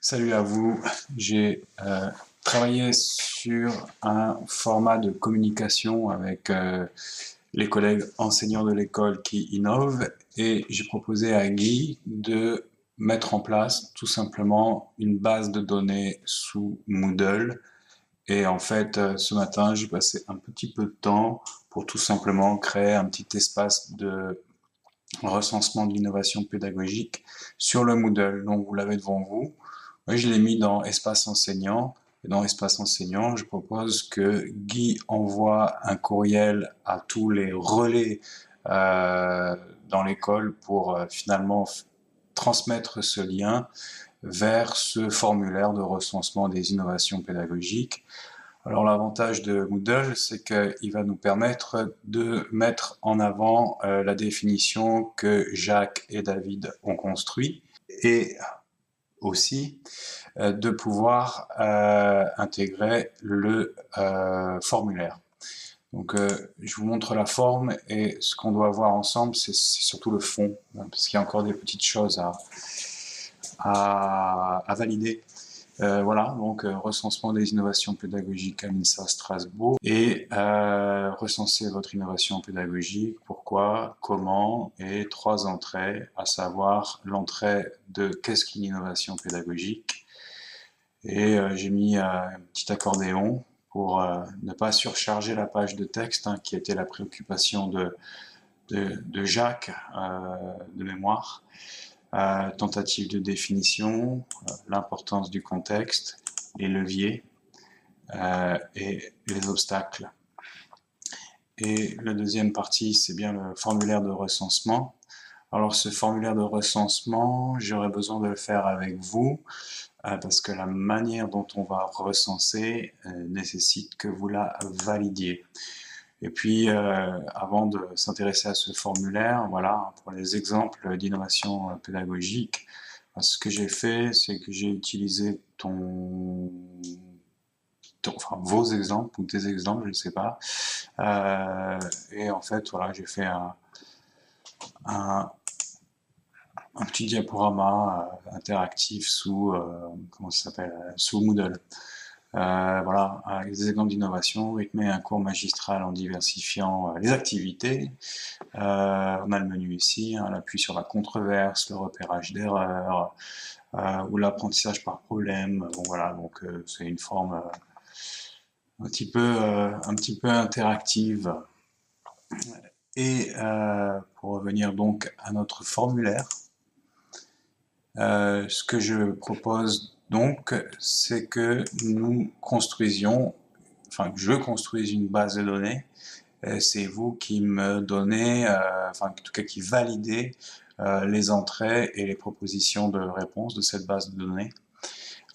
Salut à vous. J'ai travaillé sur un format de communication avec les collègues enseignants de l'école qui innovent et j'ai proposé à Guy de mettre en place tout simplement une base de données sous Moodle. Et en fait, ce matin, j'ai passé un petit peu de temps pour tout simplement créer un petit espace de recensement de l'innovation pédagogique sur le Moodle. Donc vous l'avez devant vous. Moi, je l'ai mis dans Espace enseignant. Et dans Espace enseignant, je propose que Guy envoie un courriel à tous les relais euh, dans l'école pour finalement transmettre ce lien vers ce formulaire de recensement des innovations pédagogiques. Alors l'avantage de Moodle, c'est qu'il va nous permettre de mettre en avant la définition que Jacques et David ont construit et aussi de pouvoir intégrer le formulaire. Donc je vous montre la forme et ce qu'on doit voir ensemble, c'est surtout le fond, parce qu'il y a encore des petites choses à valider. Voilà, donc recensement des innovations pédagogiques à l'INSA Strasbourg et recenser votre innovation pédagogique, pourquoi, comment et 3 entrées, à savoir l'entrée de qu'est-ce qu'une innovation pédagogique et j'ai mis un petit accordéon pour ne pas surcharger la page de texte qui était la préoccupation de Jacques de mémoire. Tentative de définition, l'importance du contexte, les leviers et les obstacles. Et la deuxième partie, c'est bien le formulaire de recensement. Alors ce formulaire de recensement, j'aurais besoin de le faire avec vous parce que la manière dont on va recenser nécessite que vous la validiez. Et puis, avant de s'intéresser à ce formulaire, voilà, pour les exemples d'innovation pédagogique, ce que j'ai fait, c'est que j'ai utilisé enfin, vos exemples ou tes exemples, je ne sais pas. Et en fait, voilà, j'ai fait un, un petit diaporama interactif sous, comment ça s'appelle, sous Moodle. Voilà, avec des exemples d'innovation, rythmer un cours magistral en diversifiant les activités. On a le menu ici, l'appui sur la controverse, le repérage d'erreurs, ou l'apprentissage par problème. Bon voilà, donc c'est une forme un petit peu interactive. Et pour revenir donc à notre formulaire, ce que je propose donc, c'est que nous construisions, enfin que je construise une base de données. C'est vous qui me donnez, enfin en tout cas qui validez les entrées et les propositions de réponse de cette base de données.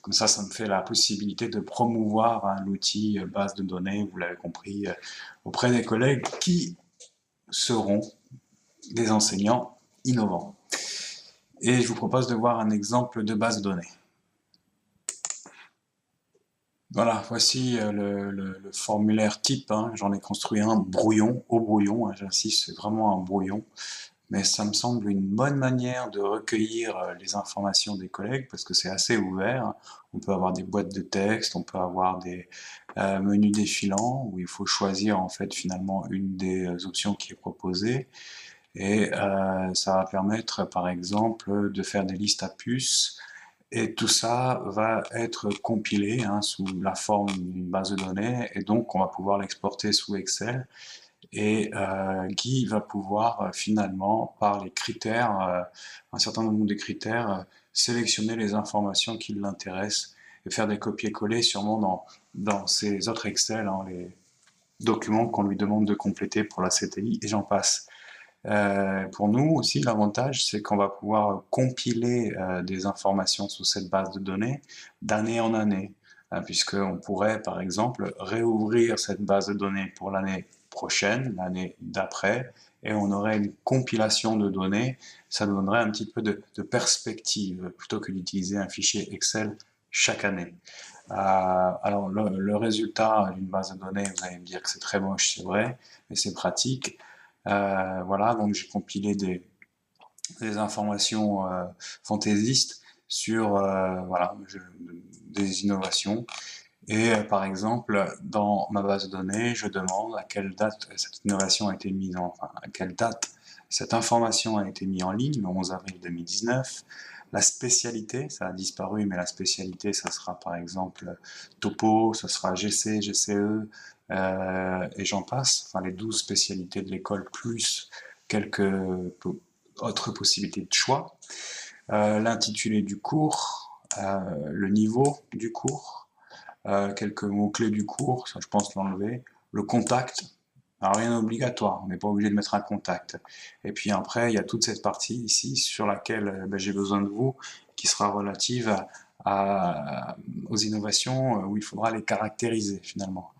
Comme ça me fait la possibilité de promouvoir l'outil base de données, vous l'avez compris, auprès des collègues qui seront des enseignants innovants. Et je vous propose de voir un exemple de base de données. Voilà, voici le formulaire type. J'en ai construit un brouillon, au brouillon, j'insiste, c'est vraiment un brouillon. Mais ça me semble une bonne manière de recueillir les informations des collègues parce que c'est assez ouvert. On peut avoir des boîtes de texte, on peut avoir des menus défilants où il faut choisir en fait finalement une des options qui est proposée. Et ça va permettre par exemple de faire des listes à puces. Et tout ça va être compilé sous la forme d'une base de données et donc on va pouvoir l'exporter sous Excel et Guy va pouvoir finalement, par les critères, un certain nombre de critères, sélectionner les informations qui l'intéressent et faire des copier-coller sûrement dans ces autres Excel, les documents qu'on lui demande de compléter pour la CTI et j'en passe. Pour nous aussi, l'avantage, c'est qu'on va pouvoir compiler des informations sur cette base de données d'année en année, puisqu'on pourrait, par exemple, réouvrir cette base de données pour l'année prochaine, l'année d'après, et on aurait une compilation de données. Ça donnerait un petit peu de perspective, plutôt que d'utiliser un fichier Excel chaque année. Alors, le résultat d'une base de données, vous allez me dire que c'est très moche, c'est vrai, mais c'est pratique. Voilà, donc j'ai compilé des informations fantaisistes, sur voilà, des innovations. Et par exemple, dans ma base de données, je demande à quelle date cette innovation a été mise enfin, à quelle date cette information a été mise en ligne, le 11 avril 2019. La spécialité, ça a disparu, mais la spécialité, ça sera par exemple Topo, ça sera GC, GCE, et j'en passe. Enfin, les 12 spécialités de l'école, plus quelques autres possibilités de choix. L'intitulé du cours, le niveau du cours, quelques mots-clés du cours, ça je pense l'enlever. Le contact, alors rien d'obligatoire, on n'est pas obligé de mettre un contact. Et puis après, il y a toute cette partie ici sur laquelle j'ai besoin de vous, qui sera relative aux innovations où il faudra les caractériser finalement.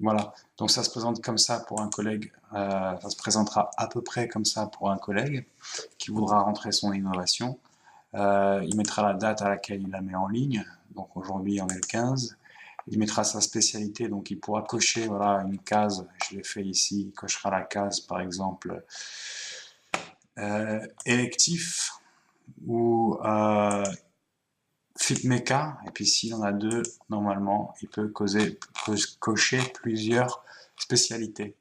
Voilà, donc ça se présente comme ça pour un collègue, ça se présentera à peu près comme ça pour un collègue qui voudra rentrer son innovation. Il mettra la date à laquelle il la met en ligne, donc aujourd'hui on est le 15. Il mettra sa spécialité, donc il pourra cocher voilà, une case, je l'ai fait ici, il cochera la case par exemple électif ou FitMecha, et puis s'il en a deux, normalement, il peut cocher plusieurs spécialités.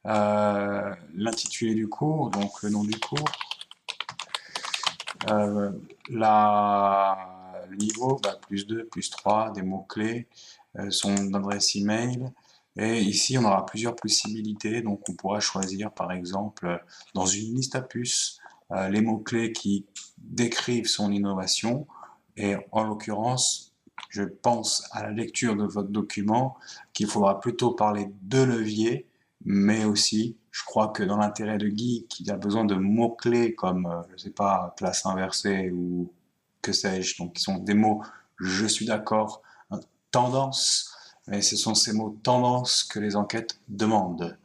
L'intitulé du cours, donc le nom du cours, le niveau, plus 2, plus 3, des mots-clés, son adresse email, et ici on aura plusieurs possibilités, donc on pourra choisir par exemple dans une liste à puces les mots-clés qui décrivent son innovation, et en l'occurrence, je pense à la lecture de votre document qu'il faudra plutôt parler de leviers, mais aussi, je crois que dans l'intérêt de Guy, qui a besoin de mots-clés comme, je ne sais pas, classe inversée ou que sais-je, donc qui sont des mots, je suis d'accord, tendance, mais ce sont ces mots tendance que les enquêtes demandent.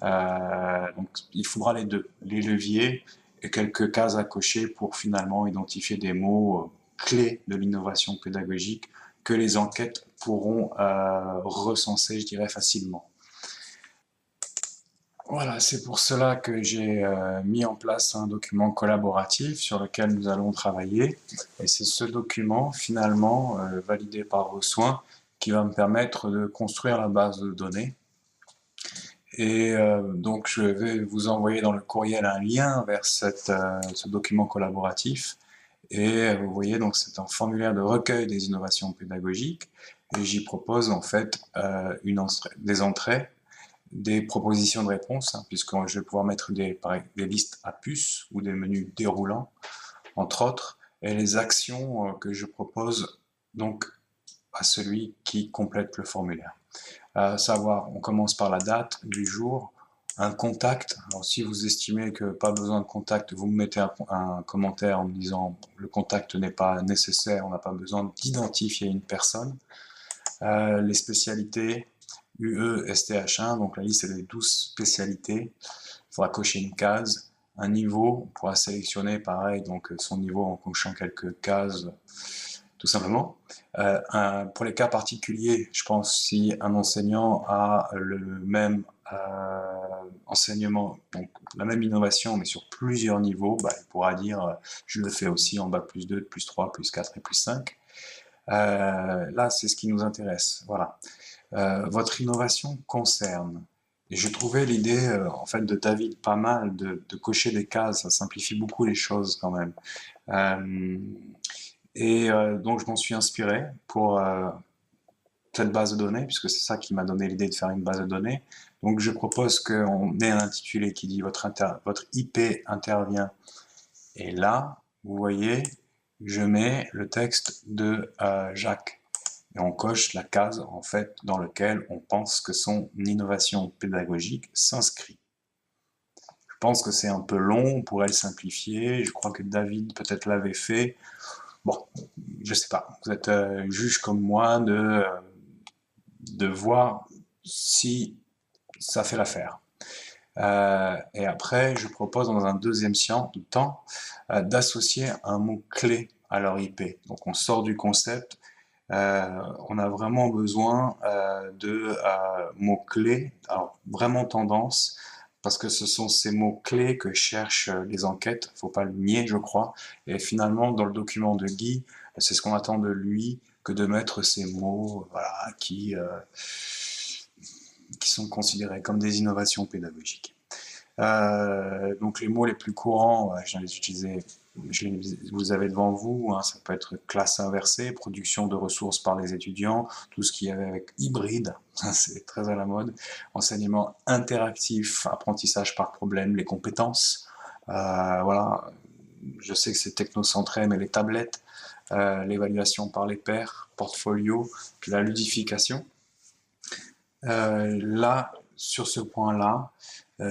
Donc il faudra les deux, les leviers et quelques cases à cocher pour finalement identifier des mots clés de l'innovation pédagogique que les enquêtes pourront recenser, je dirais, facilement. Voilà, c'est pour cela que j'ai mis en place un document collaboratif sur lequel nous allons travailler. Et c'est ce document, finalement, validé par vos soins, qui va me permettre de construire la base de données. Et donc, je vais vous envoyer dans le courriel un lien vers ce document collaboratif. Et vous voyez, donc c'est un formulaire de recueil des innovations pédagogiques. Et j'y propose en fait des entrées, des propositions de réponse, hein, puisque je vais pouvoir mettre des listes à puces ou des menus déroulants, entre autres, et les actions que je propose donc à celui qui complète le formulaire. Savoir, on commence par la date du jour, un contact. Alors si vous estimez que pas besoin de contact, vous me mettez un commentaire en me disant le contact n'est pas nécessaire, on n'a pas besoin d'identifier une personne. Les spécialités UE, STH1, donc la liste est des 12 spécialités. Il faudra cocher une case. Un niveau, on pourra sélectionner pareil, donc son niveau en cochant quelques cases, tout simplement. Pour les cas particuliers, je pense si un enseignant a le même enseignement, donc la même innovation, mais sur plusieurs niveaux, il pourra dire je le fais aussi en bac plus 2, plus 3, plus 4 et plus 5. Là, c'est ce qui nous intéresse. Voilà. Votre innovation concerne. Et je trouvais l'idée en fait de David pas mal de cocher des cases, ça simplifie beaucoup les choses quand même. Donc je m'en suis inspiré pour cette base de données, puisque c'est ça qui m'a donné l'idée de faire une base de données. Donc je propose qu'on ait un intitulé qui dit votre IP intervient. Et là, vous voyez, je mets le texte de Jacques. Et on coche la case en fait dans laquelle on pense que son innovation pédagogique s'inscrit. Je pense que c'est un peu long, on pourrait le simplifier. Je crois que David peut-être l'avait fait. Bon, je sais pas. Vous êtes juge comme moi de voir si ça fait l'affaire. Et après, je propose dans un deuxième temps d'associer un mot-clé à leur IP. Donc on sort du concept. On a vraiment besoin de mots-clés, alors vraiment tendance, parce que ce sont ces mots-clés que cherchent les enquêtes, faut pas le nier, je crois. Et finalement, dans le document de Guy, c'est ce qu'on attend de lui que de mettre ces mots, voilà, qui sont considérés comme des innovations pédagogiques. Donc les mots les plus courants, je les utilisais, vous avez devant vous, hein, ça peut être classe inversée, production de ressources par les étudiants, tout ce qui est avec hybride, c'est très à la mode, enseignement interactif, apprentissage par problème, les compétences, voilà, je sais que c'est technocentré, mais les tablettes, l'évaluation par les pairs, portfolio, puis la ludification. Là, sur ce point-là,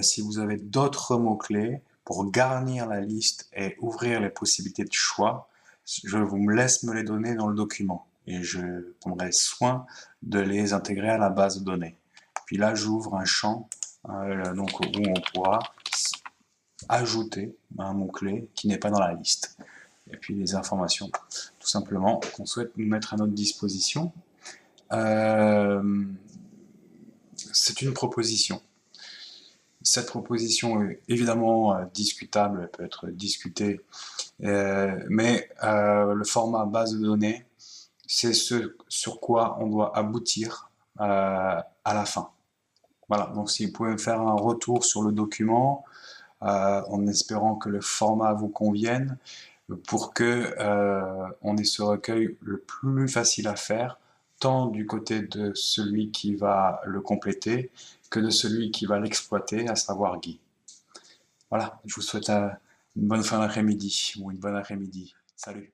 si vous avez d'autres mots-clés pour garnir la liste et ouvrir les possibilités de choix, je vous laisse me les donner dans le document et je prendrai soin de les intégrer à la base de données. Puis là, j'ouvre un champ donc, où on pourra ajouter un mot-clé qui n'est pas dans la liste. Et puis les informations, tout simplement, qu'on souhaite nous mettre à notre disposition. C'est une proposition. Cette proposition est évidemment discutable, elle peut être discutée, mais le format base de données, c'est ce sur quoi on doit aboutir à la fin. Voilà, donc si vous pouvez me faire un retour sur le document, en espérant que le format vous convienne, pour que on ait ce recueil le plus facile à faire, tant du côté de celui qui va le compléter que de celui qui va l'exploiter, à savoir Guy. Voilà, je vous souhaite une bonne fin d'après-midi ou une bonne après-midi. Salut!